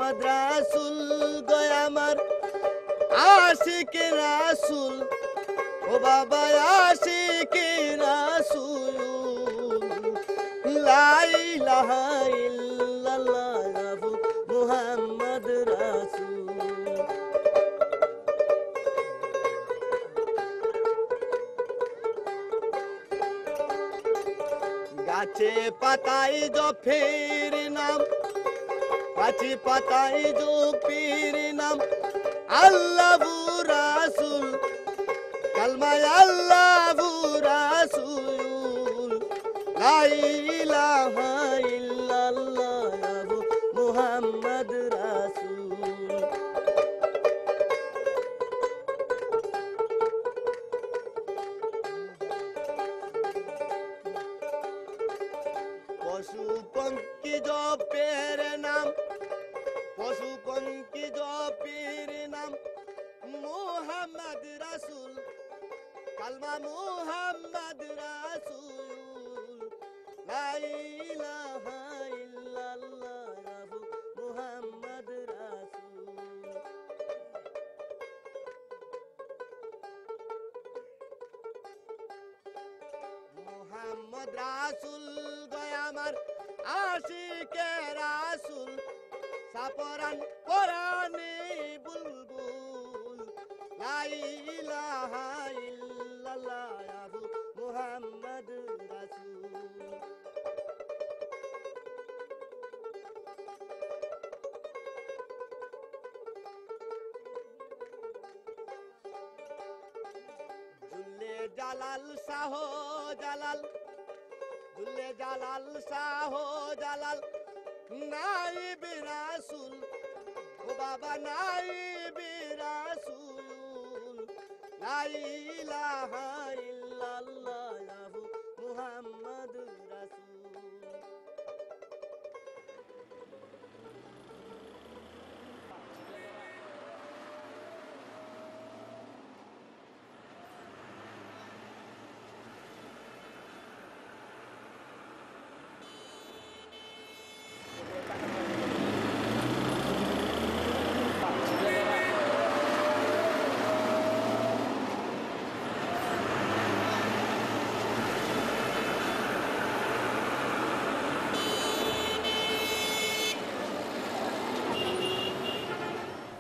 মুহাম্মদ রাসূল গয় আমার আশিকে রাসূল ও বাবা আশিকে রাসূল লা ইলাহা ইল্লাল্লাহ মুহাম্মদ রাসূল। গাছে পাতায় জপের নাম, গাছে পাতায় জপের নাম আল্লাহু রাসূল, কালমায় আল্লাহু রাসূল লা ইলাহা ইল্লাল্লাহ মুহাম্মদ রাসূল। পশু পঙ্খী জপের নাম, পশু পঙ্খী জপের নাম মুহাম্মদ রাসূল, কালমা মুহাম্মদ রাসূল লা ইলাহা ইল্লাল্লাহ মুহাম্মদ রাসূল। মুহাম্মদ রাসূল গয় আমার আশিকে রাসূল, সাপরান কোরআনে বুলবুল লা ইলাহা ইল্লাল্লাহ মুহাম্মদ রাসূল। জুল্লে জালাল শাহ জালাল, জুল্লে জালাল শাহ জালাল নাইব রাসূল ও বাবা নাইব রাসূল লা ইলাহা ইল্লাল্লাহ মুহাম্মদ রাসূল।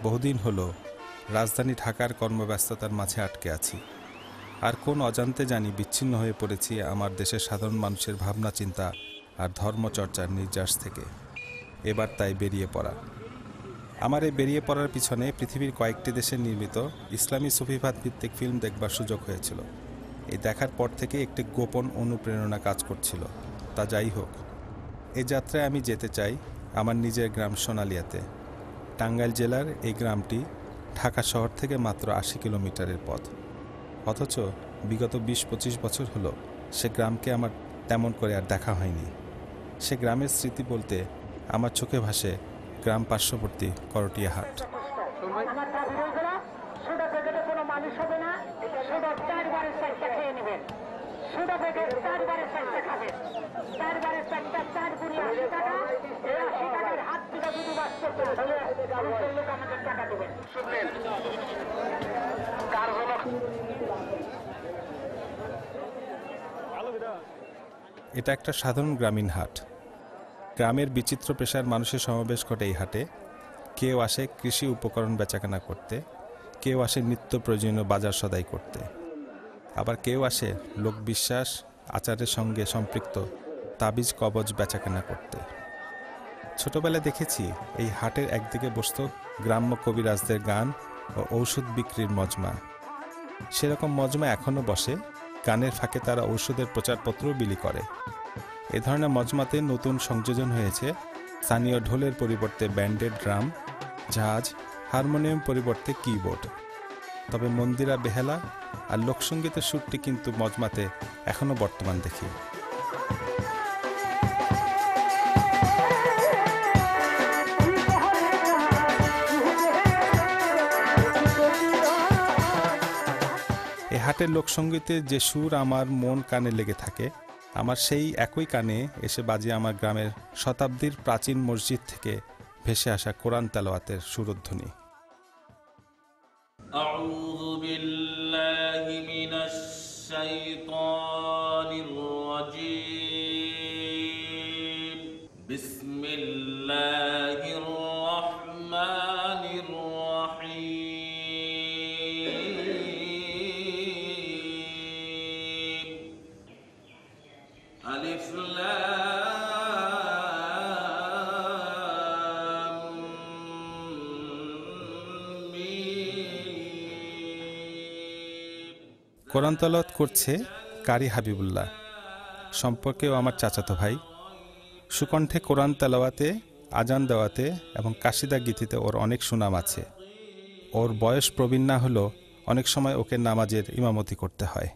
বহুদিন হলো রাজধানী ঢাকার কর্মব্যস্ততার মাঝে আটকে আছি, আর কোন অজান্তে জানি বিচ্ছিন্ন হয়ে পড়েছি আমার দেশের সাধারণ মানুষের ভাবনা চিন্তা আর ধর্মচর্চার নির্যাস থেকে। এবার তাই বেরিয়ে পড়া। আমার এই বেরিয়ে পড়ার পিছনে পৃথিবীর কয়েকটি দেশে নির্মিত ইসলামী সুফিবাদ ভিত্তিক ফিল্ম দেখবার সুযোগ হয়েছিল। এই দেখার পর থেকে একটি গোপন অনুপ্রেরণা কাজ করছিল। তা যাই হোক, এই যাত্রায় আমি যেতে চাই আমার নিজের গ্রাম সোনালিয়াতে। টাঙ্গাইল জেলার এই গ্রামটি ঢাকা শহর থেকে মাত্র ৮০ কিলোমিটারের পথ। অথচ বিগত ২০-২৫ বছর হলো সে গ্রামকে আমার তেমন করে আর দেখা হয়নি। সে গ্রামের স্মৃতি বলতে আমার চোখে ভাসে গ্রাম পার্শ্ববর্তী করটিয়া হাট। এটা একটা সাধারণ গ্রামীণ হাট। গ্রামের বিচিত্র পেশার মানুষের সমাবেশ ঘটে এই হাটে। কেউ আসে কৃষি উপকরণ বেচাকেনা করতে, কেউ আসে নিত্য প্রয়োজনীয় বাজার সদাই করতে, আবার কেউ আসে লোকবিশ্বাস আচারের সঙ্গে সম্পৃক্ত তাবিজ কবজ বেচাকেনা করতে। ছোটবেলায় দেখেছি এই হাটের একদিকে বসত গ্রাম্য কবিরাজদের গান ও ঔষধ বিক্রির মজমা। সেরকম মজমা এখনও বসে। গানের ফাঁকে তারা ঔষধের প্রচারপত্রও বিলি করে। এ ধরনের মজমাতে নতুন সংযোজন হয়েছে স্থানীয় ঢোলের পরিবর্তে ব্যান্ডের ড্রাম, ঝাঁজ, হারমোনিয়াম পরিবর্তে কিবোর্ড। তবে মন্দিরা বেহালা আর লোকসঙ্গীতের সুরটি কিন্তু মজমাতে এখনও বর্তমান দেখি। এই হাটের লোকসঙ্গীতের যে সুর আমার মন কানে লেগে থাকে, আমার সেই একই কানে এসে বাজে আমার গ্রামের শতাব্দীর প্রাচীন মসজিদ থেকে ভেসে আসা কোরআন তেলাওয়াতের সুরধ্বনি। أعوذ بالله من الشيطان الرجيم بسم الله الرحمن الرحيم ألف لام ميم। কোরআন তেলাওয়াত করছে কারি হাবিবুল্লাহ, সম্পর্কেও আমার চাচাতো ভাই। সুকণ্ঠে কোরআন তেলাওয়াতে, আজান দেওয়াতে এবং কাশিদা গীতিতে ওর অনেক সুনাম আছে। ওর বয়স প্রবীণ না হলেও অনেক সময় ওকে নামাজের ইমামতি করতে হয়।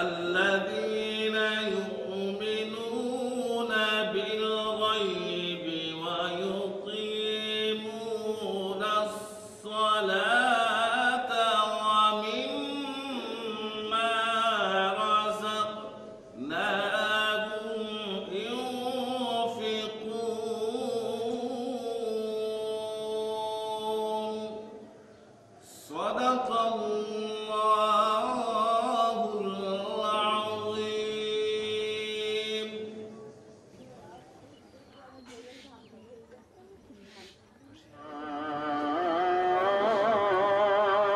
الذين يؤمنون بالغيب ويقيمون الصلاة ومما رزقناهم ينفقون صدق الله العظيم।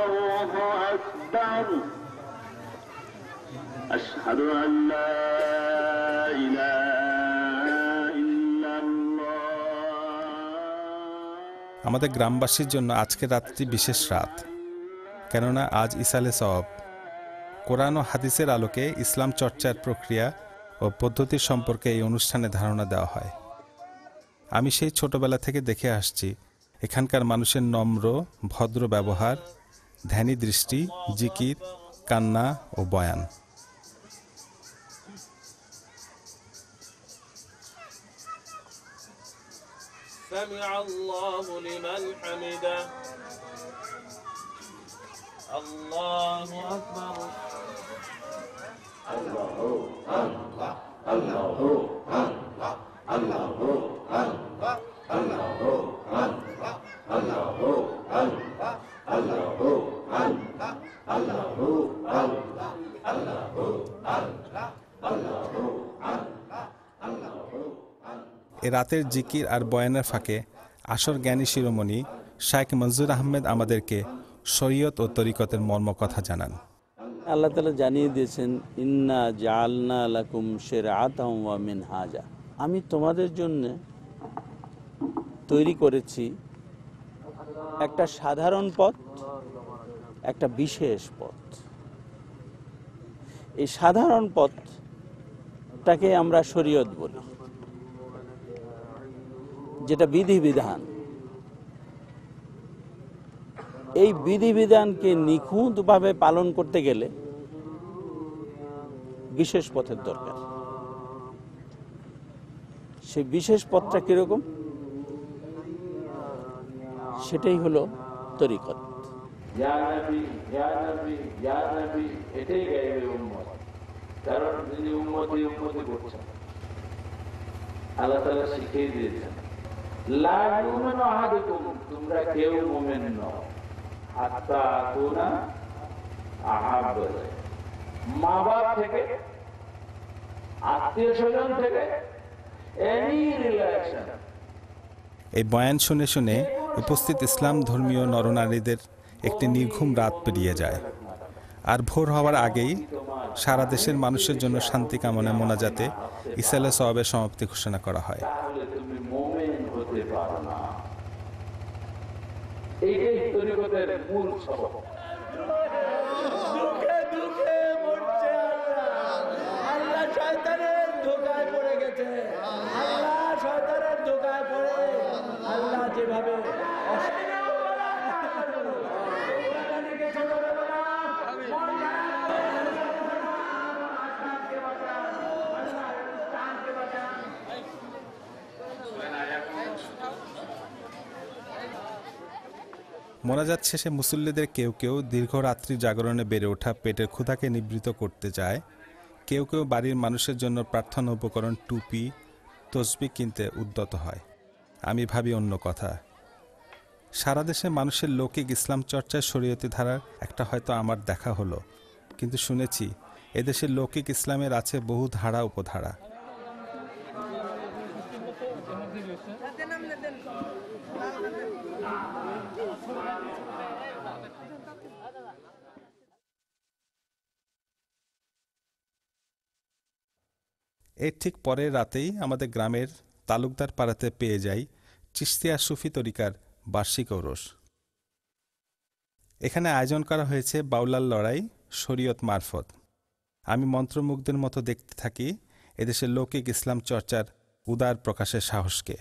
الله أكبر أشهد أن لا إله إلا الله। আমাদের গ্রামবাসীর জন্য আজকের রাতটি বিশেষ রাত, কেননা আজ ইসালে সওয়াব। কোরআন ও হাদিসের আলোকে ইসলাম চর্চার প্রক্রিয়া ও পদ্ধতির সম্পর্কে এই অনুষ্ঠানে ধারণা দেওয়া হয়। আমি সেই ছোটবেলা থেকে দেখে আসছি এখানকার মানুষের নম্র ভদ্র ব্যবহার, ধ্যানী দৃষ্টি, জিকির, কান্না ও বয়ান। سمع الله لمن حمده الله أكبر এ রাতের জিকির আর বয়ানের ফাঁকে আসর জ্ঞানী শিরোমণি শাইখ মনজুর আহমেদ আমাদেরকে শরীয়ত ও তরিকতের মর্মকথা জানান। আল্লাহ তাআলা জানিয়ে দিয়েছেন, ইন্না জাআলনা লাকুম শিরআতাম ওয়া মিনহাজা, আমি তোমাদের জন্য তৈরি করেছি একটা সাধারণ পথ, একটা বিশেষ পথ। এই সাধারণ পথটাকে আমরা শরীয়ত বলি, যেটা বিধিবিধান। এই বিধিবিধানকে নিখুঁতভাবে পালন করতে গেলে বিশেষ পথের দরকার। সেই বিশেষ পথটা কিরকম? সেটাই হলো তরিকত। এটাই গাইবে উম্মত, কারণ যিনি উম্মতি করছেন আল্লাহ তাআলা শিখিয়ে দিয়েছেন, লা ইউমিনু আহাদুকুম, তোমরা কেউ মুমিন নও, হাত্তা কুনা আহাব্ব, মা বাপ থেকে, আত্মীয় স্বজন থেকে, এনি রিলেশন। এই বয়ান শুনে শুনে উপস্থিত ইসলাম ধর্মীয় নরনারীদের একটি নির্ঘুম রাত পেরিয়ে যায়। আর ভোর হওয়ার আগেই সারা দেশের মানুষের জন্য শান্তি কামনায় মোনাজাতে ইসালে সওয়াবের সমাপ্তি ঘোষণা করা হয়। তাহলে তুমি মুমিন হতে পারো না। এইটাই তরিকতের মূল সবক। দুঃখে দুঃখে মরছে আল্লাহ শয়তানের ধোঁকায় পড়ে গেছে। আল্লাহ শয়তানের ধোঁকায় পড়ে আল্লাহ যেভাবে মোনাজাত শেষে মুসল্লিদের কেউ কেউ দীর্ঘ রাত্রি জাগরণে বেড়ে ওঠা পেটের ক্ষুধাকে নিবৃত করতে যায়, কেউ কেউ বাড়ির মানুষের জন্য প্রার্থনা উপকরণ, টুপি, তসবিহ কিনতে উদ্যত হয়। আমি ভাবি অন্য কথা। সারা দেশে মানুষের লৌকিক ইসলাম চর্চায় শরীয়তি ধারার একটা হয়তো আমার দেখা হলো, কিন্তু শুনেছি এদেশের লৌকিক ইসলামের আছে বহু ধারা উপধারা। এর ঠিক পরের রাতেই আমাদের গ্রামের তালুকদার পাড়াতে পেয়ে যাই চিশতিয়া সুফি তরিকার বার্ষিক ঔরস। এখানে আয়োজন করা হয়েছে বাউলার লড়াই শরীয়ত মারফত। আমি মন্ত্রমুগ্ধের মতো দেখতে থাকি এদেশের লৌকিক ইসলাম চর্চার উদার প্রকাশের সাহসকে।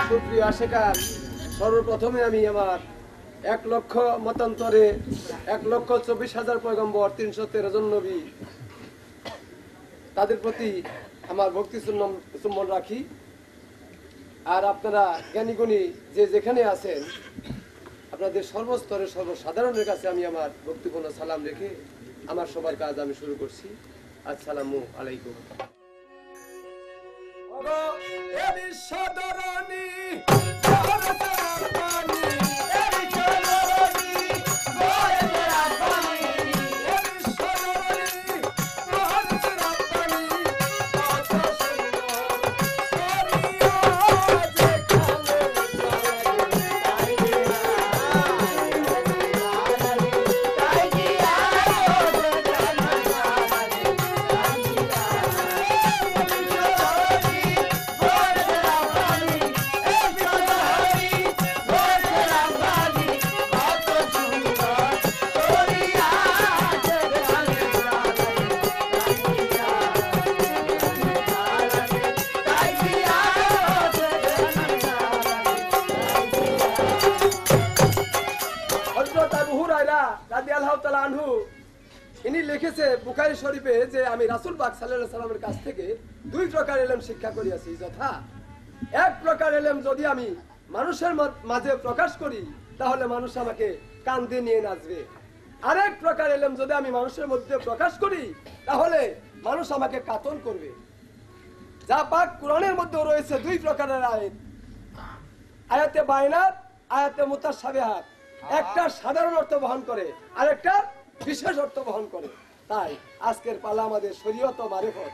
সুপ্রিয় আশেকার, সর্বপ্রথমে আমি আমার 1,00,000 মতান্তরে 1,24,000 পয়গম্বর 313 জন নবী তাদের প্রতি আমার ভক্তি চুম্বন রাখি। আর আপনারা জ্ঞানীগুণী যে যেখানে আছেন, আপনাদের সর্বস্তরের সর্বসাধারণের কাছে আমি আমার ভক্তিপূর্ণ সালাম রেখে আমার সবার কাজ আমি শুরু করছি। আসসালামু আলাইকুম। ইনি লিখেছে বুখারী শরীফে যে আমি রাসূল পাক সাল্লাল্লাহু আলাইহি সাল্লামের কাছ থেকে 2 প্রকার ইলম শিক্ষা করিয়াছি, যথা এক প্রকার ইলম যদি আমি মানুষের মাঝে প্রকাশ করি তাহলে মানুষ আমাকে কান দিয়ে নিয়ে নাচবে, আরেক প্রকার ইলম যদি আমি মানুষের মধ্যে প্রকাশ করি তাহলে মানুষ আমাকে কাতল করবে। যা পাক কোরআনের মধ্যে রয়েছে 2 প্রকারের আয়াত, আয়াতে বায়নাত, আয়াতে মুতাশাবিহাত। একটা সাধারণ অর্থ বহন করে আর একটা বিশেষ অর্থ বহন করে। তাই আজকের পালা আমাদের শরীয়ত ও মারিফত।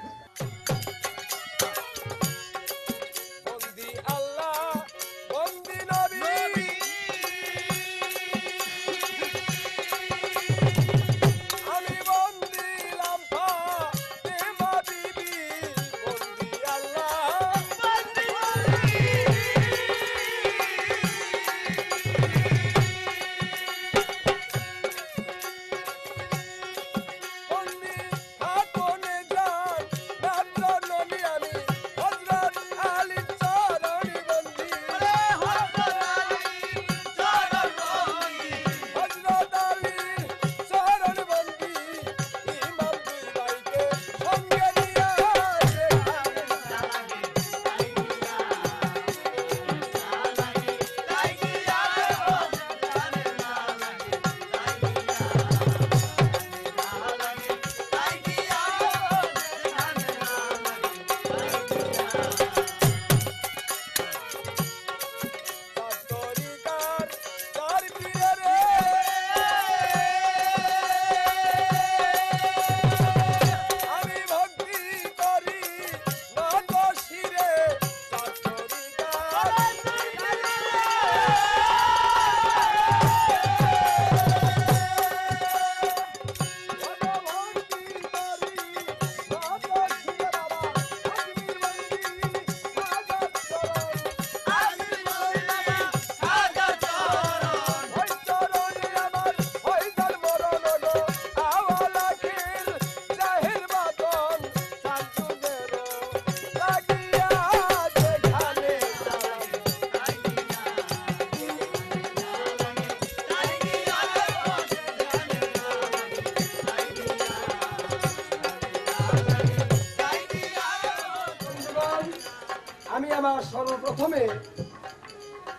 আমি আমার সর্বপ্রথমে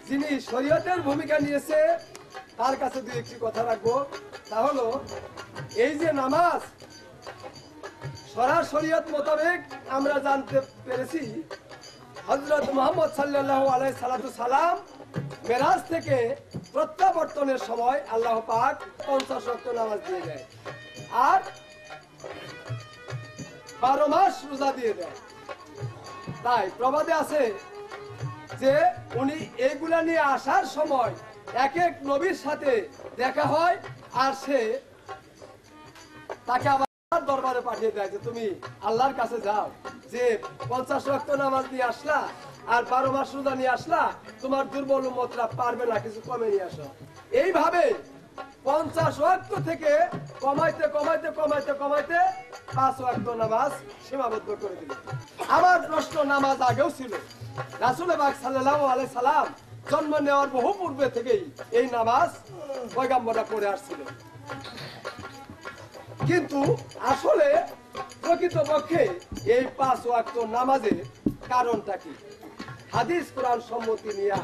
যিনি শরীয়তের ভূমিকা নিয়েছে তার কাছে 2-1টি কথা রাখবো। তা হলো এই যে নামাজ, শরীয়ত মোতাবেক আমরা জানতে পেরেছি হযরত মুহাম্মদ সাল্লাল্লাহু আলাইহি সাল্লাম মেরাজ থেকে প্রত্যাবর্তনের সময় আল্লাহ পাক 50 ওয়াক্ত নামাজ দিয়ে দেয় আর 12 মাস রোজা দিয়ে দেয়। তাই প্রবাদে আছে যে উনি এইগুলা নিয়ে আসার সময় এক এক নবীর সাথে দেখা হয় আর সে তাকে আবার দরবারে পাঠিয়ে দেয় যে তুমি আল্লাহর কাছে যাও, যে 50 ওয়াক্ত নামাজ নিয়ে আসলা আর 12 মাস রোজা নিয়ে আসলা, তোমার দুর্বল উম্মতরা পারবে না, কিছু কমে নিয়ে আসো। এইভাবে 50 ওয়াক্ত থেকে কমাইতে কমাইতে কমাইতে কমাইতে 5 ওয়াক্ত নামাজ সীমাবদ্ধ করে দিল। আমার প্রশ্ন, নামাজ আগেও ছিল, রাসূল পাক সাল্লাল্লাহু আলাইহি সাল্লাম জন্ম নেওয়ার বহু পূর্বে থেকেই এই নামাজ পয়গম্বররা পড়ে আসছিল, কিন্তু আসলে প্রকৃতপক্ষে এই 5 ওয়াক্ত নামাজের কারণটা কি? হাদিস কোরআন সম্মতি নিয়ে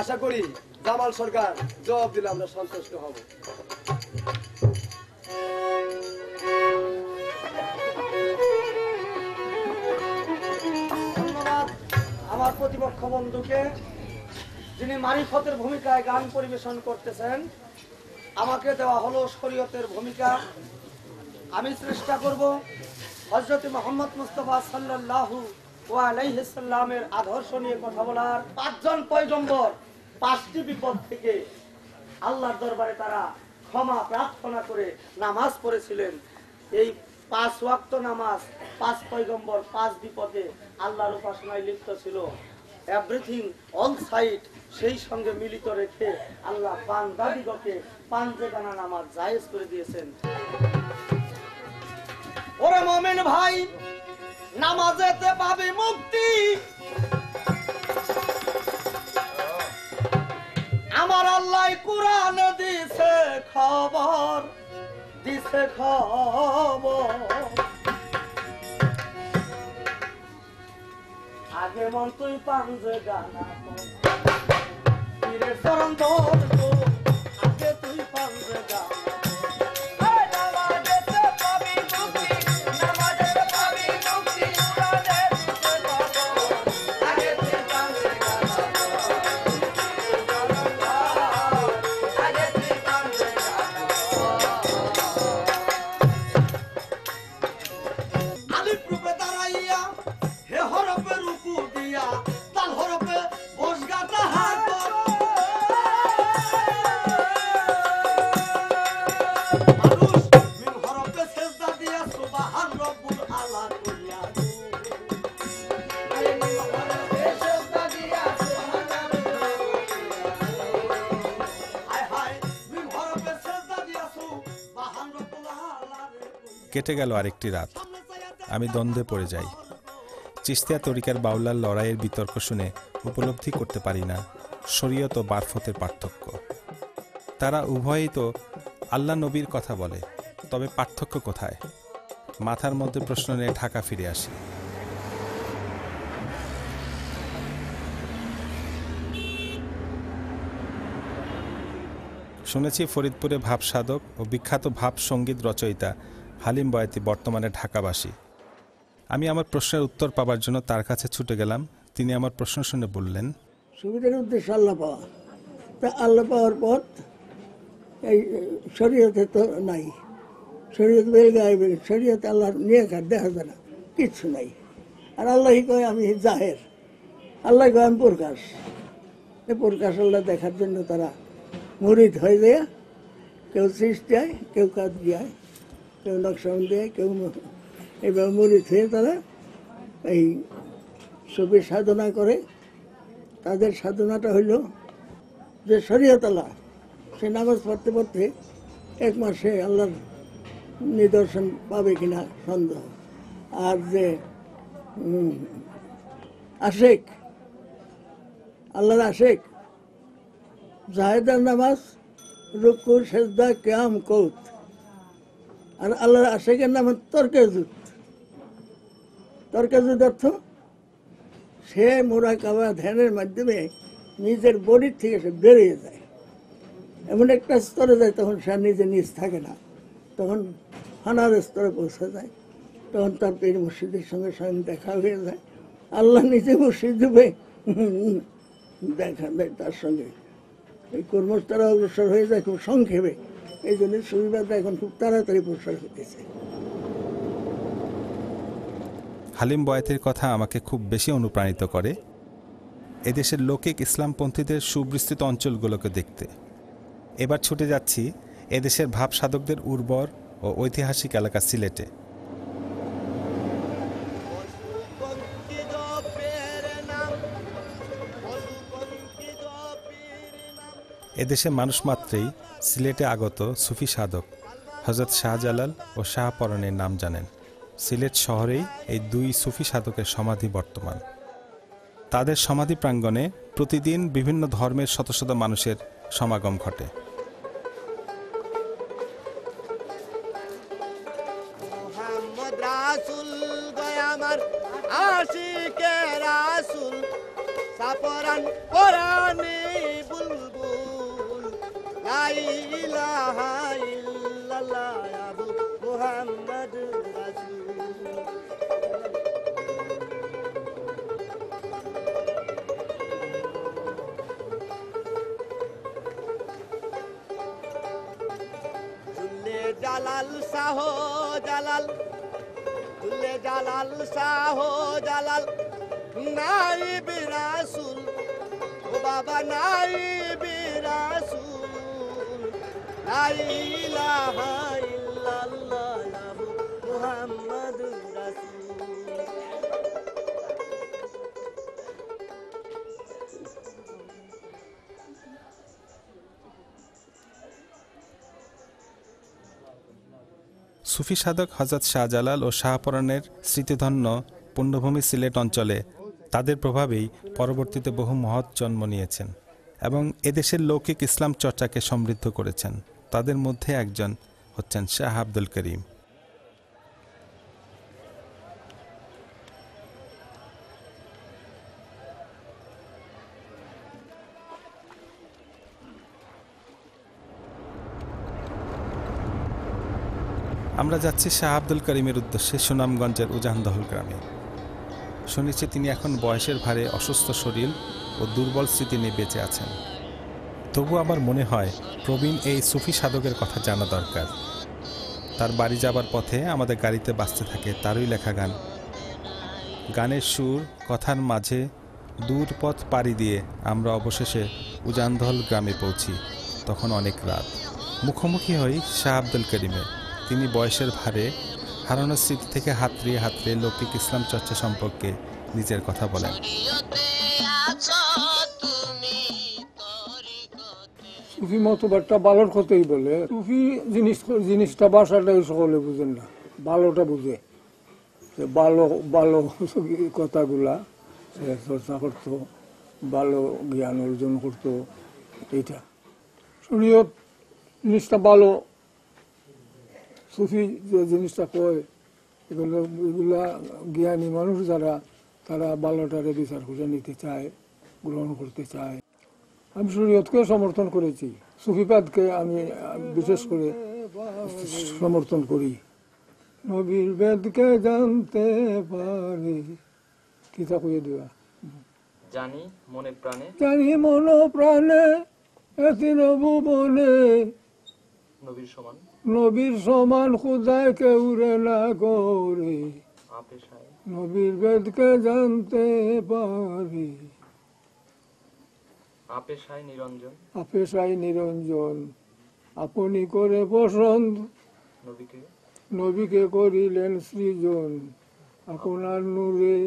আশা করি জামাল সরকার জবাব দিলে আমরা সন্তুষ্ট হব। ধন্যবাদ আমার প্রতিপক্ষ বন্ধুকে, যিনি মারিফতের ভূমিকায় গান পরিবেশন করতেছেন। আমাকে দেওয়া হলো শরীয়তের ভূমিকা। আমি চেষ্টা করব হযরত মুহাম্মদ মুস্তাফা সাল্লাল্লাহু আলাইহি সাল্লামের আদর্শ নিয়ে কথা বলার। 5 জন পয়গম্বর 5টি বিপদ থেকে আল্লাহর দরবারে তারা ক্ষমা প্রার্থনা করে নামাজ পড়েছিলেন। এই 5 ওয়াক্ত নামাজ 5 পয়গম্বর 5 বিপদে আল্লাহর উপাসনায় লিপ্ত ছিল। এভরিথিং অল সাইড সেই সঙ্গে মিলিত রেখে আল্লাহ বান্দাদিগকে 5 জায়গানা নামাজ জায়েজ করে দিয়েছেন। ওরে মুমিন ভাই, নামাজেতে পাবে মুক্তি। আমার আল্লাহ কুরআনে দিছে খবর, দিছে খবর। আগে মন তুই পাঞ্জে গানা পীরের চরণ ধর, আগে তুই পাঞ্জে গানা কেটে গেল আরেকটি রাত। আমি দ্বন্দ্বে পড়ে যাই। চিশতিয়া তরিকার বাউলার লড়াইয়ের বিতর্ক শুনে উপলব্ধি করতে পারি না শরীয়ত ও মারফতের পার্থক্য। তারা উভয়েই তো আল্লাহ নবীর কথা বলে, তবে পার্থক্য কোথায়? মাথার মধ্যে প্রশ্ন নিয়ে ঢাকা ফিরে আসি। শুনেছি ফরিদপুরে ভাব সাধক ও বিখ্যাত ভাব সঙ্গীত রচয়িতা হালিম বয়াতি বর্তমানে ঢাকাবাসী। আমি আমার প্রশ্নের উত্তর পাবার জন্য তার কাছে ছুটে গেলাম। তিনি আমার প্রশ্ন শুনে বললেন, সুবিধার উদ্দেশ্য আল্লাহ পাওয়া। তা আল্লাহ পাওয়ার পথ এই শরীয়তে তো নাই। শরীয়ত বেলগায়, শরীয়তে আল্লাহ নিয়ে দেখা যায় না, কিচ্ছু নাই। আর আল্লাহই কয় আমি জাহের, আল্লাহ কয় আমি প্রকাশ। এই প্রকাশ আল্লাহ দেখার জন্য তারা মুরিদ হয়ে যায়। কেউ সৃষ্টি দেয়, কেউ কাজ দেয়, কেউ নকশাবন্দি দেয়, কেউ এইভাবে মুরিদ হয়ে তারা এই ছবি সাধনা করে। তাদের সাধনাটা হইল যে শরীয়ত আল্লাহ, সে নামাজ পড়তে পড়তে 1 মাসে আল্লাহর নিদর্শন পাবে কিনা সন্দেহ। আর যে আশেক, আল্লাহর আশেক, জাহেদার নামাজ রুকু সেজদা কিয়াম কৌত। আর আল্লাহর আশেকের নাম তর্কেজুদ। তর্কেজুদ অর্থ সে মুরাকাবা ধ্যানের মাধ্যমে নিজের বডির থেকে সে বেরিয়ে যায়, এমন একটা স্তরে যায়, তখন সে নিজে নিজ থাকে না, তখন হানার স্তরে পৌঁছে যায়। তখন তার পীর মুর্শিদের সঙ্গে স্বয়ং দেখা হয়ে যায়, আল্লাহ নিজে বসে দেবে দেখা দেয় তার সঙ্গে। এই কর্মস তারা অগ্রসর হয়ে যায় খুব সংক্ষেপে, এই জন্য সুবিধাটা এখন খুব তাড়াতাড়ি প্রসার হতেছে। হালিম বয়াতির কথা আমাকে খুব বেশি অনুপ্রাণিত করে এদেশের লৌকিক ইসলামপন্থীদের সুবিস্তৃত অঞ্চলগুলোকে দেখতে। এবার ছুটে যাচ্ছি এদেশের ভাব সাধকদের উর্বর ও ঐতিহাসিক এলাকা সিলেটে। এদেশে মানুষ মাত্রেই সিলেটে আগত সুফি সাধক হযরত শাহজালাল ও শাহপরানের নাম জানেন। সিলেট শহরেই এই দুই সুফি সাধকের সমাধি বর্তমান। তাদের সমাধি প্রাঙ্গণে প্রতিদিন বিভিন্ন ধর্মের শত শত মানুষের সমাগম ঘটে। জালাল শাহ জালাল দুলে জালাল শাহ জালাল নাইব রাসূল ও বাবা নাইব রাসূল লা ইলাহা ইল্লাল্লাহ মুহাম্মাদুর রাসূল। সুফি সাধক হযরত শাহজালাল ও শাহপরানের স্মৃতিধন্য পুণ্যভূমি সিলেট অঞ্চলে তাদের প্রভাবেই পরবর্তীতে বহু মহৎ জন্ম নিয়েছেন এবং এদেশের লৌকিক ইসলাম চর্চাকে সমৃদ্ধ করেছেন। তাদের মধ্যে একজন হচ্ছেন শাহ আব্দুল করিম। আমরা যাচ্ছি শাহ আব্দুল করিমের উদ্দেশ্যে সুনামগঞ্জের উজানদহল গ্রামে। শুনেছি তিনি এখন বয়সের ভারে অসুস্থ শরীর ও দুর্বল স্মৃতি নিয়ে বেঁচে আছেন। তবু আমার মনে হয় প্রবীণ এই সুফি সাধকের কথা জানা দরকার। তার বাড়ি যাবার পথে আমাদের গাড়িতে বাজতে থাকে তারই লেখা গান। গানের সুর কথার মাঝে দূর পথ পাড়ি দিয়ে আমরা অবশেষে উজানদহল গ্রামে পৌঁছি। তখন অনেক রাত। মুখোমুখি হই শাহ আব্দুল করিমের। তিনি বয়সের ভারে হারানোর স্মৃতি থেকে হাতড়িয়ে হাতড়িয়ে লৌকিক ইসলাম চর্চা সম্পর্কে নিজের কথা বলেন। সুফি মতবাদটা ভালোর কথাই বলে। সুফি জিনিসটা ভাষাটাই সকলে বুঝেন না, ভালোটা বুঝে। ভালো ভালো কথাগুলা চর্চা করতো, ভালো জ্ঞান অর্জন করতো। এইটা শরীয়ত জিনিসটা ভালো, সুফি যে জিনিসটা কয় এগুলা জ্ঞানী মানুষ যারা, তারা ভালোটারে বিচার করে নিতে চায়, গ্রহণ করতে চায়। আমি শরীয়তকে সমর্থন করেছি, সুফিবাদকে আমি বিশেষ করে সমর্থন করি। নবীর বেদকে জানতে পারে কিতা কয়ে দেওয়া, জানি মনে প্রাণে, জানি মন প্রাণে এতি নবুবনে নবীর সমান, নবীর সমান খুদায় কেউ রে না করে, নবীর বেদকে জানতে পারে। আপেশায় নিরঞ্জন, আপেশায় নিরঞ্জন আপনি করে পছন্দ, নবীকে নবীকে করিলেন সৃজন আপনার নূরে।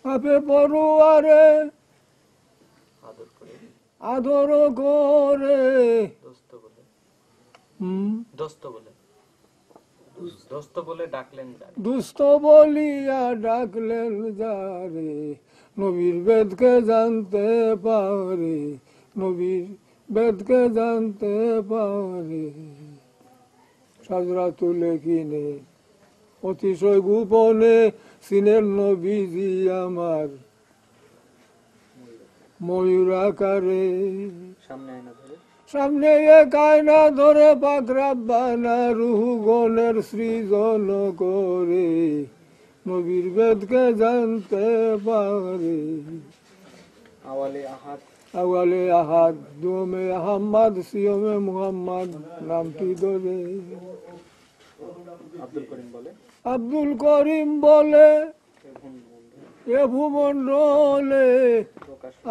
আপে পড়ুয়ারে আদর করে, দোস্ত বলে ডাকলেন, দুস্থ বলিয়া ডাকলেন যারে, নবীর বেদকে জানতে পারে, নবীর বেদকে জানতে পারে। সাজরা তুলে কিনে অতিশয় গোপনে সিনের নবীজি আমার ময়ূর আকারে, সামনে এক আয়না ধরে পাক রাব্বানা রুহ গণের সৃজন করে, নবীর বেদকে জানতে পারে। আওয়ালে আহাদ দোমে আহম্মদ সিয়মে মুহাম্মদ নামটি ধরে। আব্দুল করিম বলে এ ভূমণ্ডলে,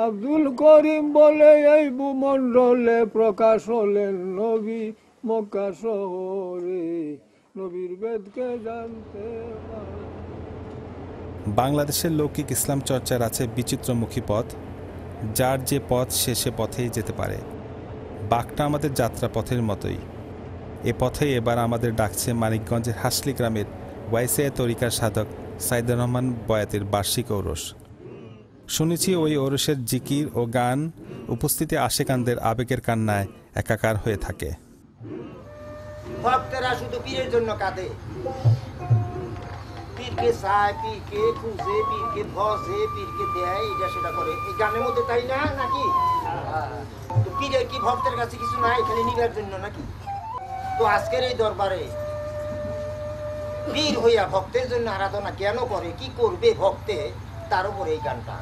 আব্দুল করিম বলে এই ভূমণ্ডলে প্রকাশ হলেন নবী মক্কা শহরে। নবীর বেদকে জানতে পারে। বাংলাদেশের লৌকিক ইসলাম চর্চার আছে বিচিত্রমুখী পথ, যার যে পথ সে পথেই যেতে পারে। বাঘটা আমাদের যাত্রা পথের মতোই। এ পথেই এবার আমাদের ডাকছে মানিকগঞ্জের হাসলি গ্রামের ওয়াইসে তরিকার সাধক সাইদুর রহমান বয়াতের বার্ষিক ঔরস। শুনেছি ওই ঔরসের জিকির ও গান উপস্থিতি আশেকানদের আবেগের কান্নায় একাকার হয়ে থাকে। ভক্তরা শুধু পীরের জন্য কাঁদে, পীরকে চায়, পীরকে খুঁজে, পীরকে ভজে, পীরকে দেয়, এটা সেটা করে এই গানের মধ্যে, তাই না নাকি? তো পীরের কি ভক্তের কাছে কিছু নাই এখানে নিবার জন্য নাকি? তো আজকের এই দরবারে পীর হইয়া ভক্তের জন্য আরাধনা কেন করে, কি করবে ভক্তে, তার উপরে এই গানটা।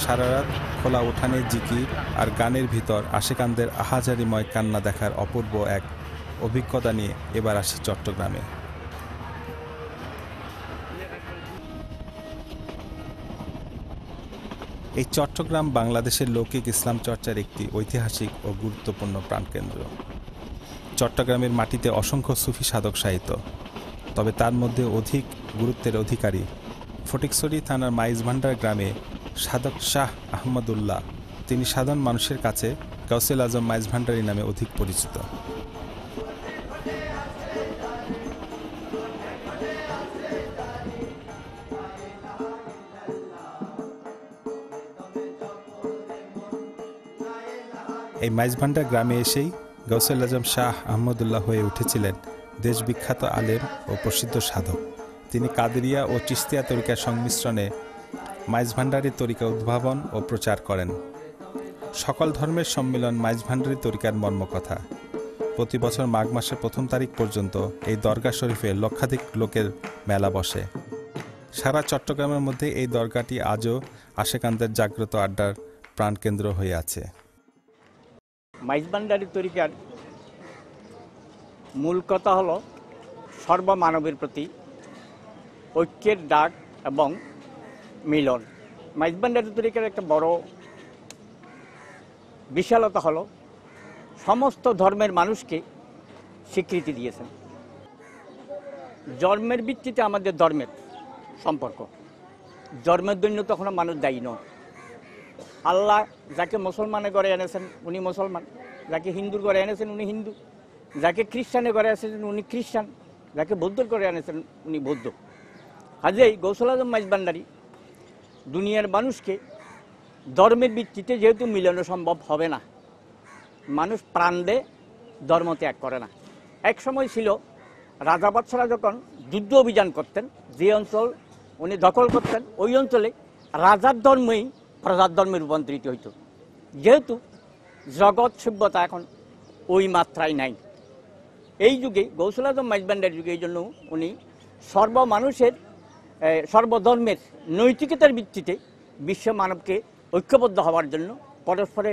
সারারাত খোলা উঠানে জিকির আর গানের ভিতর আশেকানদের আহাজারিময় কান্না দেখার অপূর্ব এক অভিজ্ঞতা নিয়ে এবার আসি চট্টগ্রামে। এই চট্টগ্রাম বাংলাদেশের লৌকিক ইসলাম চর্চার একটি ঐতিহাসিক ও গুরুত্বপূর্ণ প্রাণকেন্দ্র। চট্টগ্রামের মাটিতে অসংখ্য সুফি সাধক সাহিত্য, তবে তার মধ্যে অধিক গুরুত্বের অধিকারী ফটিকছড়ি থানার মাইজভান্ডার গ্রামে সাধক শাহ আহমদুল্লাহ। তিনি সাধারণ মানুষের কাছে গাউসুল আজম মাইজভান্ডারি নামে অধিক পরিচিত। এই মাইজভান্ডার গ্রামে এসেই গৌসুল আজম শাহ আহমদুল্লাহ হয়ে উঠেছিলেন দেশবিখ্যাত আলেম ও প্রসিদ্ধ সাধক। তিনি কাদেরিয়া ও চিশতিয়া তরিকার সংমিশ্রণে মাইজভান্ডারি তরিকা উদ্ভাবন ও প্রচার করেন। সকল ধর্মের সম্মিলন মাইজভান্ডারি তরিকার মর্মকথা। প্রতি বছর মাঘ মাসের 1 তারিখ পর্যন্ত এই দরগা শরীফে লক্ষাধিক লোকের মেলা বসে। সারা চট্টগ্রামের মধ্যে এই দরগাটি আজও আশেকানদের জাগ্রত আড্ডার প্রাণকেন্দ্র হয়ে আছে। মাইজভান্ডারি তরিকার মূল কথা হলো সর্বমানবের প্রতি ঐক্যের ডাক এবং মিলন। মাইজভান্ডারি তরিকার একটা বড় বিশালতা হলো সমস্ত ধর্মের মানুষকে স্বীকৃতি দিয়েছেন। জন্মের ভিত্তিতে আমাদের ধর্মের সম্পর্ক, জন্মের জন্য তখন মানুষ দায়ী নয়। আল্লাহ যাকে মুসলমানে ঘরে এনেছেন উনি মুসলমান, যাকে হিন্দুর ঘরে এনেছেন উনি হিন্দু, যাকে খ্রিস্টানে ঘরে এনেছেন উনি খ্রিস্টান, যাকে বৌদ্ধর ঘরে এনেছেন উনি বৌদ্ধ। কাজেই গৌসুল আজম মাইজভান্ডারি দুনিয়ার মানুষকে ধর্মের ভিত্তিতে যেহেতু মিলানো সম্ভব হবে না, মানুষ প্রাণ দেয়, ধর্ম ত্যাগ করে না। এক সময় ছিল রাজা বাদশারা যখন যুদ্ধ অভিযান করতেন, যে অঞ্চল উনি দখল করতেন ওই অঞ্চলে রাজার ধর্মই প্রজার ধর্মে রূপান্তরিত হইত। যেহেতু জগৎ সভ্যতা এখন ওই মাত্রায় নাই, এই যুগে গৌসুল আজম মাইজভান্ডারির যুগে এই জন্য উনি সর্বমানুষের সর্বধর্মের নৈতিকতার ভিত্তিতে বিশ্ব মানবকে ঐক্যবদ্ধ হওয়ার জন্য, পরস্পরে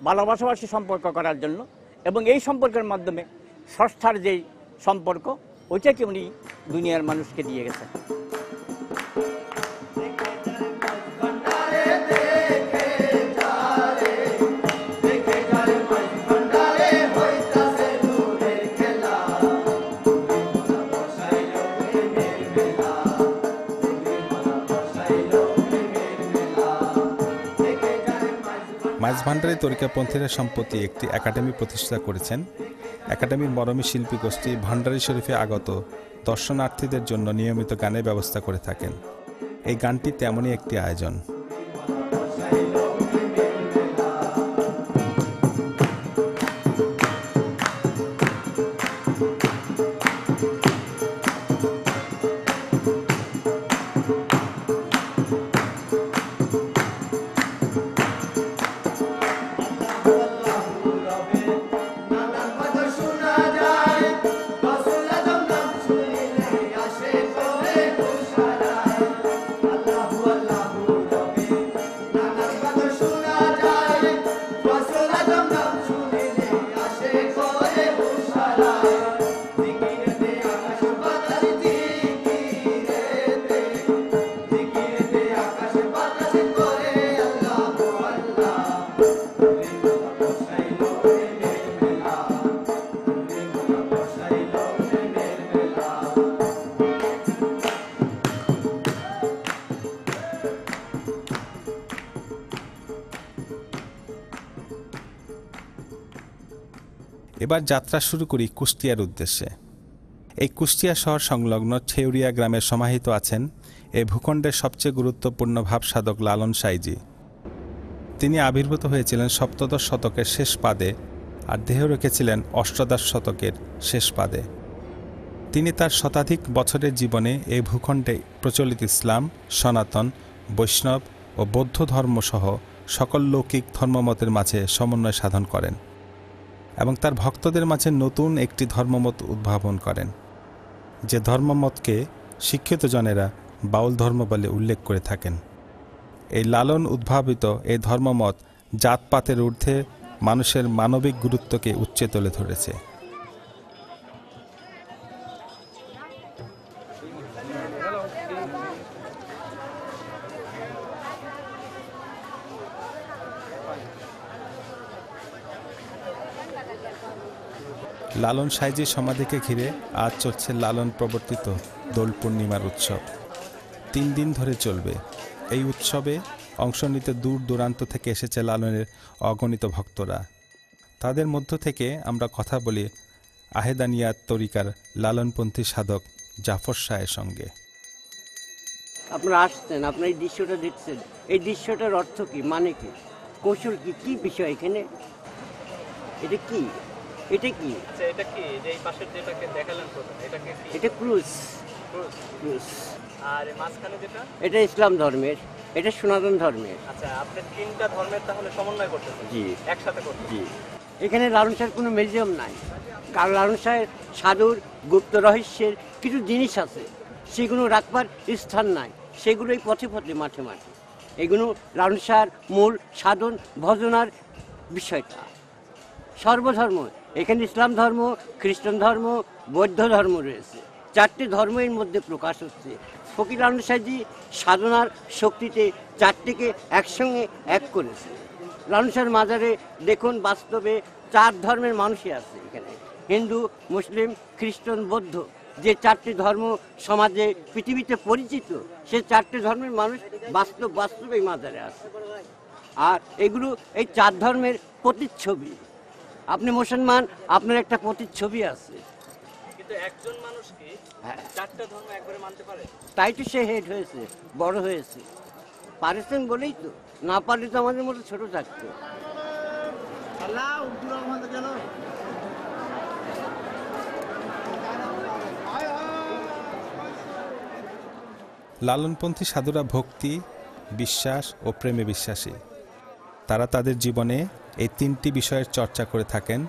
ভালোবাসাবাসী সম্পর্ক করার জন্য এবং এই সম্পর্কের মাধ্যমে স্রষ্টার যেই সম্পর্ক ওইটাকে উনি দুনিয়ার মানুষকে দিয়ে গেছেন। মাইজভান্ডারি তরিকাপন্থীরা সম্প্রতি একটি একাডেমি প্রতিষ্ঠা করেছেন। একাডেমির মরমী শিল্পী গোষ্ঠী ভান্ডারি শরীফে আগত দর্শনার্থীদের জন্য নিয়মিত গানের ব্যবস্থা করে থাকেন। এই গানটি তেমনই একটি আয়োজন। এবার যাত্রা শুরু করি কুষ্টিয়ার উদ্দেশ্যে। এই কুষ্টিয়া শহর সংলগ্ন ছেউরিয়া গ্রামের সমাহিত আছেন এই ভূখণ্ডের সবচেয়ে গুরুত্বপূর্ণ ভাবসাধক লালন সাইজি। তিনি আবির্ভূত হয়েছিলেন সপ্তদশ শতকের শেষ পাদে আর দেহ রেখেছিলেন অষ্টাদশ শতকের শেষ পাদে। তিনি তার শতাধিক বছরের জীবনে এই ভূখণ্ডে প্রচলিত ইসলাম, সনাতন, বৈষ্ণব ও বৌদ্ধ ধর্মসহ সকল লৌকিক ধর্মমতের মাঝে সমন্বয় সাধন করেন এবং তার ভক্তদের মাঝে নতুন একটি ধর্মমত উদ্ভাবন করেন, যে ধর্মমতকে শিক্ষিত জনেরা বাউল ধর্ম বলে উল্লেখ করে থাকেন। এই লালন উদ্ভাবিত এই ধর্মমত জাতপাতের ঊর্ধ্বে মানুষের মানবিক গুরুত্বকে উচ্চে তুলে ধরেছে। লালন সাইজির সমাধিকে ঘিরে আজ চলছে লালন প্রবর্তিত দোল পূর্ণিমার উৎসব। 3 দিন ধরে চলবে এই উৎসবে। অংশ নিতে দূর দূরান্ত থেকে এসেছে লালনের অগণিত ভক্তরা। তাদের মধ্য থেকে আমরা কথা বলি আহেদানিয়াত তরিকার লালনপন্থী সাধক জাফর শাহের সঙ্গে। আপনারা আসছেন, আপনার এই দৃশ্যটা দেখছেন, এই দৃশ্যটার অর্থ কি, মানে কি, কৌশল কি, কি বিষয় এখানে? এটা কি? এটা কি? আচ্ছা, এটা কি যে এই পাশের যেটাকে দেখালেন প্রথমে, এটাকে কি? এটা ক্রুজ। ক্রুজ। ক্রুজ। আর এই মাঝখানে যেটা? এটা ইসলাম ধর্মের, এটা সনাতন ধর্মের। আচ্ছা, আপনি তিনটা ধর্মের তাহলে সমন্বয় করতেছেন? জি। একসাথে করতেছেন? জি। এখানে লালন শাহের কোনো মিউজিয়াম নাই, কারণ লালন শাহের সাধুর গুপ্ত রহস্যের কিছু জিনিস আছে, সেগুলো রাখবার স্থান নাই, সেগুলোই পথে পথে মাঠে মাঠে। এগুলো লালন শাহের মূল সাধন ভজনার বিষয়টা। সর্বধর্ম, এখানে ইসলাম ধর্ম, খ্রিস্টান ধর্ম, বৌদ্ধ ধর্ম রয়েছে, চারটি ধর্মের মধ্যে প্রকাশ হচ্ছে। ফকির লালন শাহজি সাধনার শক্তিতে চারটিকে একসঙ্গে এক করেছে। লালন শাহের মাজারে দেখুন, বাস্তবে চার ধর্মের মানুষই আছে এখানে, হিন্দু, মুসলিম, খ্রিস্টান, বৌদ্ধ। যে চারটি ধর্ম সমাজে পৃথিবীতে পরিচিত, সে চারটি ধর্মের মানুষ বাস্তবে মাজারে আছে। আর এগুলো এই চার ধর্মের প্রতিচ্ছবি। আপনি মুসলমান, আপনার একটা প্রতিচ্ছবি আছে। কিন্তু একজন মানুষ কি চারটা ধর্ম একবারে মানতে পারে? তাই তো সে হেড হয়েছে, বড় হয়েছে। পারেছেন বলেই তো, না পারলে তো আমাদের মতো ছোট থাকতো। লালনপন্থী সাধুরা ভক্তি, বিশ্বাস ও প্রেমে বিশ্বাসী। তারা তাদের জীবনে এই তিনটি বিষয়ের চর্চা করে থাকেন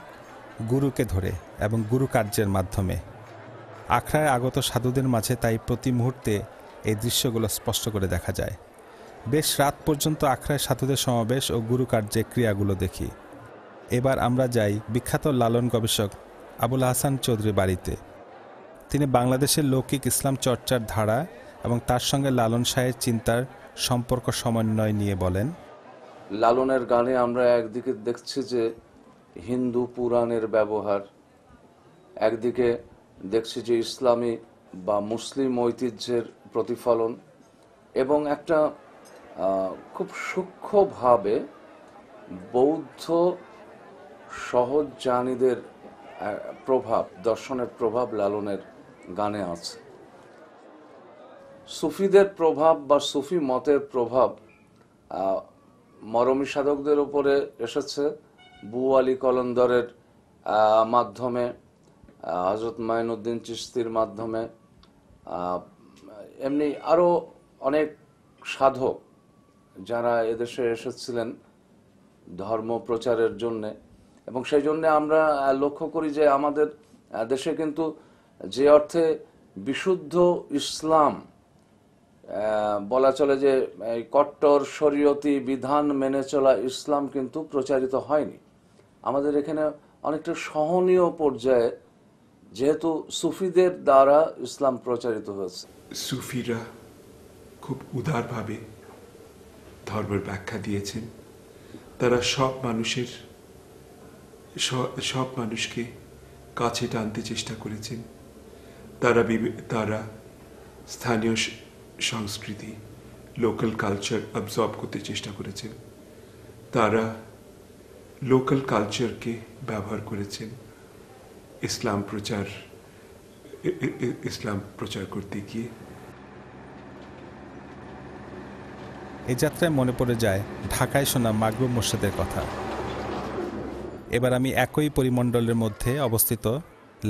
গুরুকে ধরে এবং গুরু কার্যের মাধ্যমে। আখড়ায় আগত সাধুদের মাঝে তাই প্রতি মুহূর্তে এই দৃশ্যগুলো স্পষ্ট করে দেখা যায়। বেশ রাত পর্যন্ত আখড়ায় সাধুদের সমাবেশ ও গুরু কার্যে ক্রিয়াগুলো দেখি। এবার আমরা যাই বিখ্যাত লালন গবেষক আবুল হাসান চৌধুরীর বাড়িতে। তিনি বাংলাদেশের লৌকিক ইসলাম চর্চার ধারা এবং তার সঙ্গে লালন শাহের চিন্তার সম্পর্ক সমন্বয় নিয়ে বলেন, লালনের গানে আমরা একদিকে দেখছি যে হিন্দু পুরাণের ব্যবহার, একদিকে দেখছি যে ইসলামী বা মুসলিম ঐতিহ্যের প্রতিফলন, এবং একটা খুব সূক্ষ্মভাবে বৌদ্ধ সহজজানীদের প্রভাব, দর্শনের প্রভাব লালনের গানে আছে। সুফিদের প্রভাব বা সুফি মতের প্রভাব মরমী সাধকদের উপরে এসেছে বু আলী কলন্দরের মাধ্যমে, হযরত মাইনুদ্দিন চিশতির মাধ্যমে, এমনি আরও অনেক সাধক যারা এদেশে এসেছিলেন ধর্ম প্রচারের জন্যে। এবং সেই জন্যে আমরা লক্ষ্য করি যে আমাদের দেশে কিন্তু যে অর্থে বিশুদ্ধ ইসলাম বলা চলে, যে এই কট্টর শরীয়তি বিধান মেনে চলা ইসলাম কিন্তু প্রচারিত হয়নি। আমাদের এখানে অনেকটা সহনীয় পর্যায়ে যেহেতু সুফিদের দ্বারা ইসলাম প্রচারিত হয়েছে। সুফিরা খুব উদারভাবে ধর্মের ব্যাখ্যা দিয়েছেন। তারা সব মানুষকে কাছে টানতে চেষ্টা করেছেন। তারা স্থানীয় সংস্কৃতি, লোকাল কালচার অবজর্ব করতে চেষ্টা করেছেন। তারা লোকাল কালচারকে ব্যবহার করেছেন ইসলাম প্রচার করতে গিয়ে। এই যাত্রায় মনে পড়ে যায় ঢাকায় শোনা মাগরুম মোর্শেদের কথা। এবার আমি একই পরিমণ্ডলের মধ্যে অবস্থিত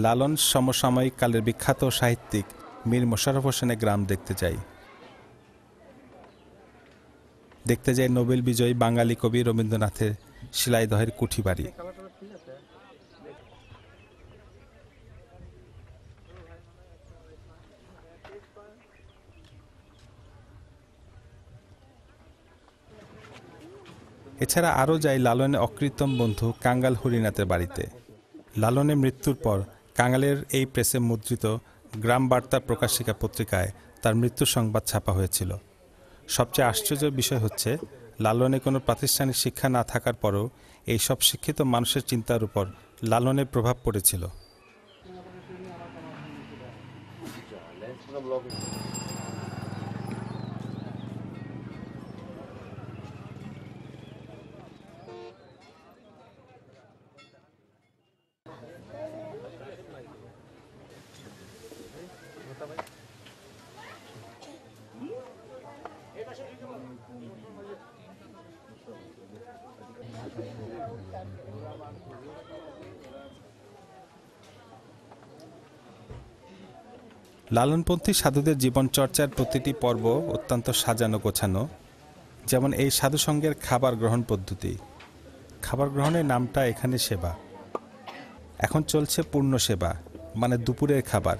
লালন সমসাময়িক কালের বিখ্যাত সাহিত্যিক মীর মোশাররফ হোসেনের গ্রাম দেখতে যাই। নোবেল বিজয়ী বাঙালি কবি রবীন্দ্রনাথের শিলাইদহের কুঠি বাড়ি। এছাড়া আরও যাই লালনের অকৃত্রিম বন্ধু কাঙ্গাল হরিনাথের বাড়িতে। লালনের মৃত্যুর পর কাঙ্গালের এই প্রেসে মুদ্রিত গ্রাম বার্তা প্রকাশিকা পত্রিকায় তার মৃত্যুর সংবাদ ছাপা হয়েছিল। সবচেয়ে আশ্চর্যের বিষয় হচ্ছে, লালনে কোনো প্রাতিষ্ঠানিক শিক্ষা না থাকার পরও এই সব শিক্ষিত মানুষের চিন্তার উপর লালনের প্রভাব পড়েছিল। লালনপন্থী সাধুদের জীবনচর্চার প্রতিটি পর্ব অত্যন্ত সাজানো গোছানো। যেমন এই সাধুসঙ্গের খাবার গ্রহণ পদ্ধতি। খাবার গ্রহণের নামটা এখানে সেবা। এখন চলছে পূর্ণ সেবা, মানে দুপুরের খাবার।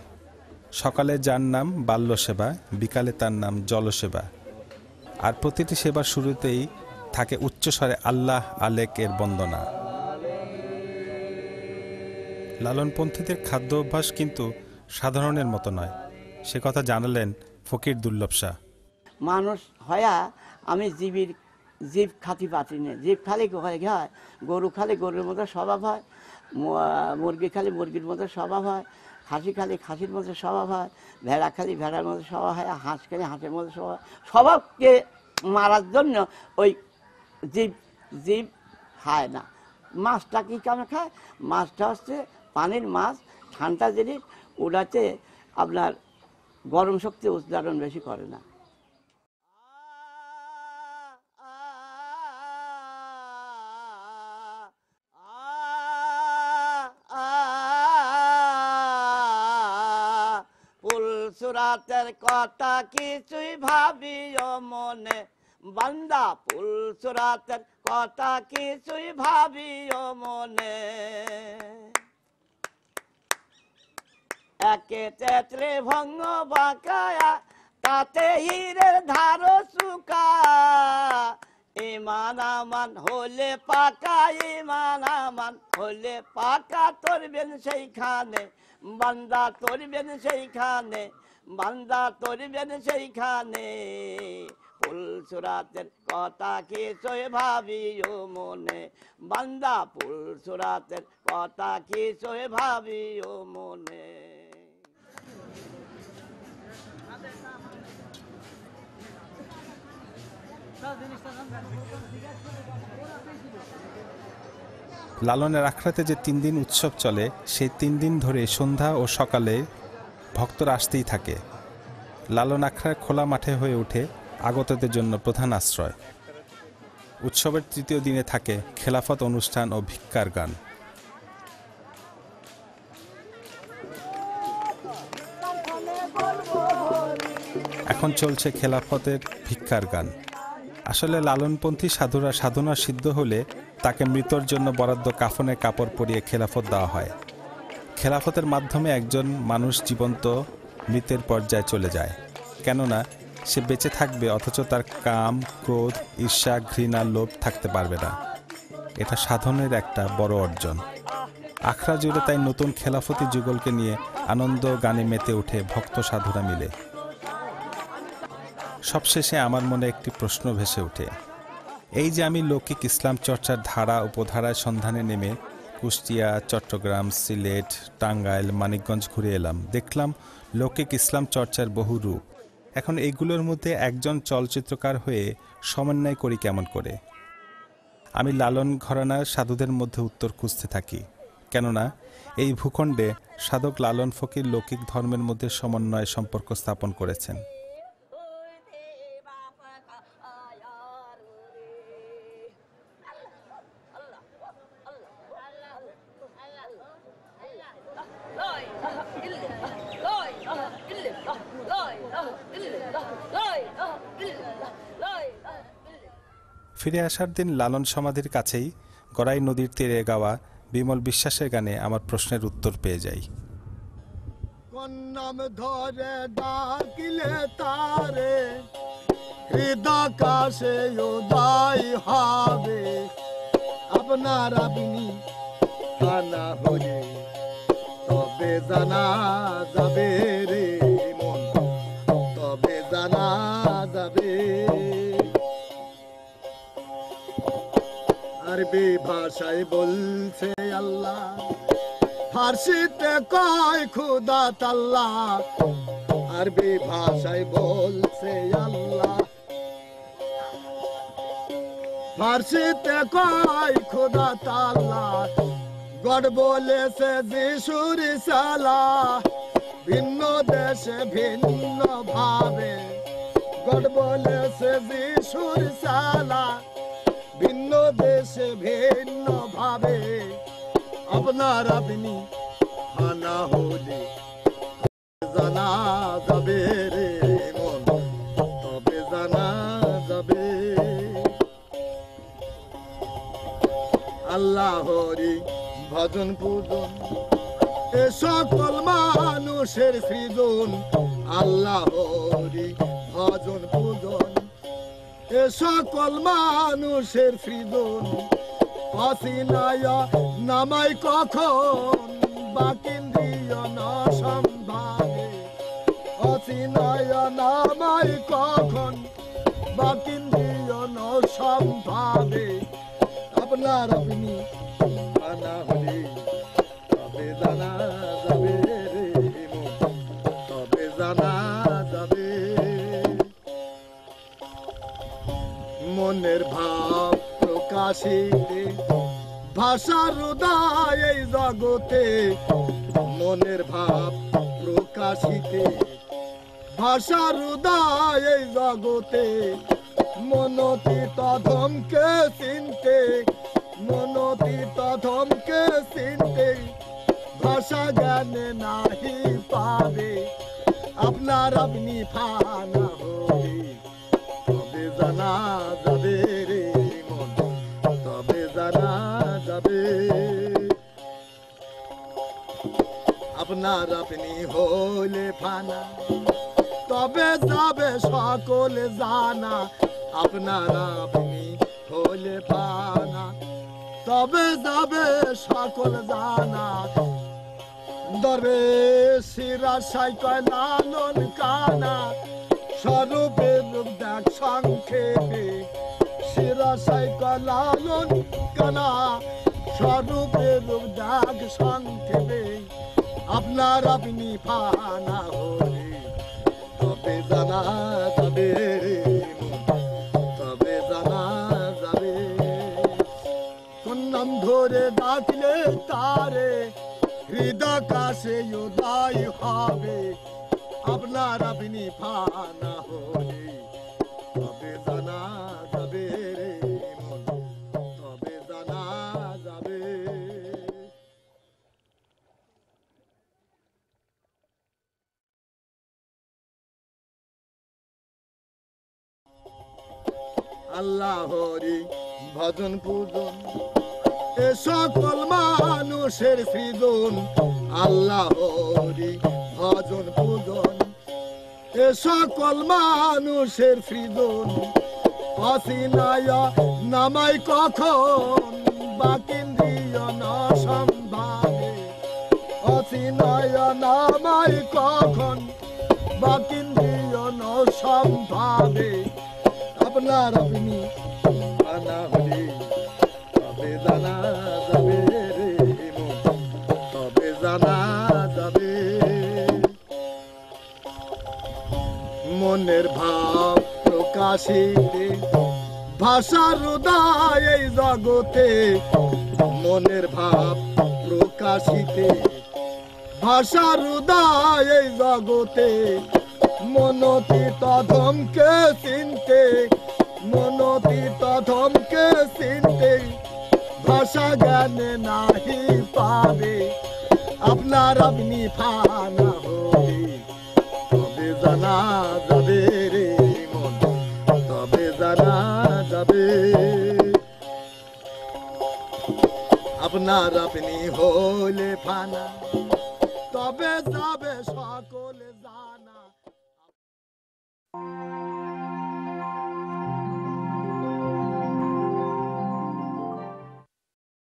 সকালে যার নাম বাল্য সেবা, বিকালে তার নাম জলসেবা। আর প্রতিটি সেবার শুরুতেই থাকে উচ্চস্বরে আল্লাহ আলেক এর বন্দনা। লালনপন্থীদের খাদ্য অভ্যাস কিন্তু সাধারণের মতো নয়, সে কথা জানালেন ফকির দুর্লভ শাহ। মানুষ হয়া আমি জীব খাতি পাতি না, জীব খালি হয়, গরু খালি গরুর মতো স্বভাব হয়, মুরগি খালি মুরগির মতো স্বভাব হয়, খাসি খালি খাসির মতো স্বভাব হয়, ভেড়া খালি ভেড়ার মতো স্বভাব হয়, হাঁস খালি হাঁসের মতো স্বভাব। স্বভাবকে মারার জন্য ওই জীব খায় না। মাছটা কী কামে খায়? মাছটা হচ্ছে পানির মাছ, ঠান্ডা জিনিস, ওটাতে আপনার গরম শক্তি উচ্চারণ বেশি করে না। ফুলসুরাতের কথা কিছুই ভাবিও মনে, বান্দা ফুলসুরাতের কথা কিছুই ভাবিও মনে। একে তেত্রে ভঙ্গ বাঁকায়া, তাতে হীরের ধারো চুকা। ইমান আমান হলে পাকা, ইমান আমান হলে পাকা, তরবেন সেইখানে বান্দা, তরবেন সেইখানে বান্দা, তরবেন সেইখানে। ফুলসুরাতের কথা কিছুই ভাবিও মনে, বান্দা ফুলসুরাতের কথা কিছুই ভাবিও মনে। লালনের আখড়াতে যে 3 দিন উৎসব চলে, সেই 3 দিন ধরে সন্ধ্যা ও সকালে ভক্তরা আসতেই থাকে। লালন আখড়া খোলা মাঠে হয়ে ওঠে আগতদের জন্য প্রধান আশ্রয়। উৎসবের 3য় দিনে থাকে খেলাফত অনুষ্ঠান ও ভিক্ষার গান। এখন চলছে খেলাফতের ভিক্ষার গান। আসলে লালনপন্থী সাধুরা সাধনা সিদ্ধ হলে তাকে মৃতর জন্য বরাদ্দ কাফনের কাপড় পরিয়ে খেলাফত দেওয়া হয়। খেলাফতের মাধ্যমে একজন মানুষ জীবন্ত মৃতের পর্যায়ে চলে যায়, কেননা সে বেঁচে থাকবে অথচ তার কাম, ক্রোধ, ঈর্ষা, ঘৃণা, লোভ থাকতে পারবে না। এটা সাধনের একটা বড় অর্জন। আখড়া জুড়ে তাই নতুন খেলাফতি যুগলকে নিয়ে আনন্দ গানে মেতে ওঠে ভক্ত সাধুরা মিলে। সবশেষে আমার মনে একটি প্রশ্ন ভেসে ওঠে। এই যে আমি লৌকিক ইসলাম চর্চার ধারা উপধারায় সন্ধানে নেমে কুষ্টিয়া, চট্টগ্রাম, সিলেট, টাঙ্গাইল, মানিকগঞ্জ ঘুরে এলাম, দেখলাম লৌকিক ইসলাম চর্চার বহু রূপ। এখন এইগুলোর মধ্যে একজন চলচ্চিত্রকার হয়ে সমন্বয় করি কেমন করে? আমি লালন ঘরানার সাধুদের মধ্যে উত্তর খুঁজতে থাকি, কেননা এই ভূখণ্ডে সাধক লালন ফকির লৌকিক ধর্মের মধ্যে সমন্বয় সম্পর্ক স্থাপন করেছেন। ফিরে আসার দিন লালন সমাধির কাছেই গড়াই নদীর তীরে গাওয়া বিমল বিশ্বাসের গানে আমার প্রশ্নের উত্তর পেয়ে যাই। নাম ধরে ডাকিলে তারে হৃদয় কাছে উদয় হবে, আপনার আপনি কানা হয়ে তবে জানা যাবে রে মন, তবে জানা যাবে। আরবি ভাষায় বলছে আল্লাহ, ফার্সিতে কয় খুদা তাল্লা। আরবি ভাষায় বলছে আল্লাহ, ফার্সিতে কয় খুদা তাল্লা। গড বলেছে যিশুর সালা, ভিন্ন দেশে ভিন্ন ভাবে। গড বলেছে যিশুর সালা, ভিন্ন দেশে ভিন্ন ভাবে। আপনার আপনি আনা হলে জানা আল্লাহরি ভজন পূজন এ সকল মানুষের সৃজন আল্লাহরি ভজন পূজন এ সকল মানুষের সৃজন অসিনায়া নামাই কখন বাকিন্দ্রিয় না সম্ভাবে অসিনায়া নামাই কখন বাকিন্দ্রিয় না সম্ভাবে আপনার আপনি আনা হলে তবে জানা যাবে রে মন, তবে জানা যাবে মনের ভাব প্রকাশিতে ভাষার উদয় এই জগতে মনের ভাব প্রকাশিতে ভাষার উদয় এই জগতে মনোতীত ধমকে চিনতে মনোতীত ধমকে চিনতে ভাষা জ্ঞানে নাহি পাবে আপনার আপনি ফানা হয়ে তবে জানা যাবে রে মন, তবে জানা যাবে আপনার আপনি হলে ফানা তবে যাবে সকলে জানা আপনার আপনি হলে ফানা তবে যাবে সকল জানা দরে শিরা সাইকয় লালন কানা স্বরূপে রূপ দেখ সংক্ষেপে শিরা সাইকয় লালন কানা স্বরূপে রূপ দেখ সংক্ষেপে আপনার আপনি ফানা হলে তবে জানা যাবে রে মন, তবে জানা যাবে কোন নাম ধরে ডাকলে তারে হৃদয় কাছে উদয় হবে আপনার আপনি ফানা হলে তবে জানা যাবে রে মন, তবে জানা যাবে আল্লাহরি ভজন পূজন এ সকল মানুষের সৃজন আল্লাহরি ভজন পূজন এ সকল মানুষের সৃজন অসিনায়া নামাই কখন বাকিন্দ্রিয় না সম্ভাবে অসিনায়া নামাই কখন বাকিন্দ্রিয় না সম্ভাবে আপনার আপনি আনা হলে তবে জানা যাবে রে মন, তবে জানা যাবে মনের ভাব প্রকাশিতে ভাষার উদয় এই জগতে মনের ভাব প্রকাশিতে ভাষার উদয় এই জগতে মনোতীত ধমকে চিনতে মনোতীত ধমকে চিনতে ভাষা জ্ঞানে নাহি পাবে আপনার আপনি ফানা হলে তবে জানা যাবে রে মন, তবে জানা যাবে আপনার আপনি হলে ফানা তবে যাবে সকলে জানা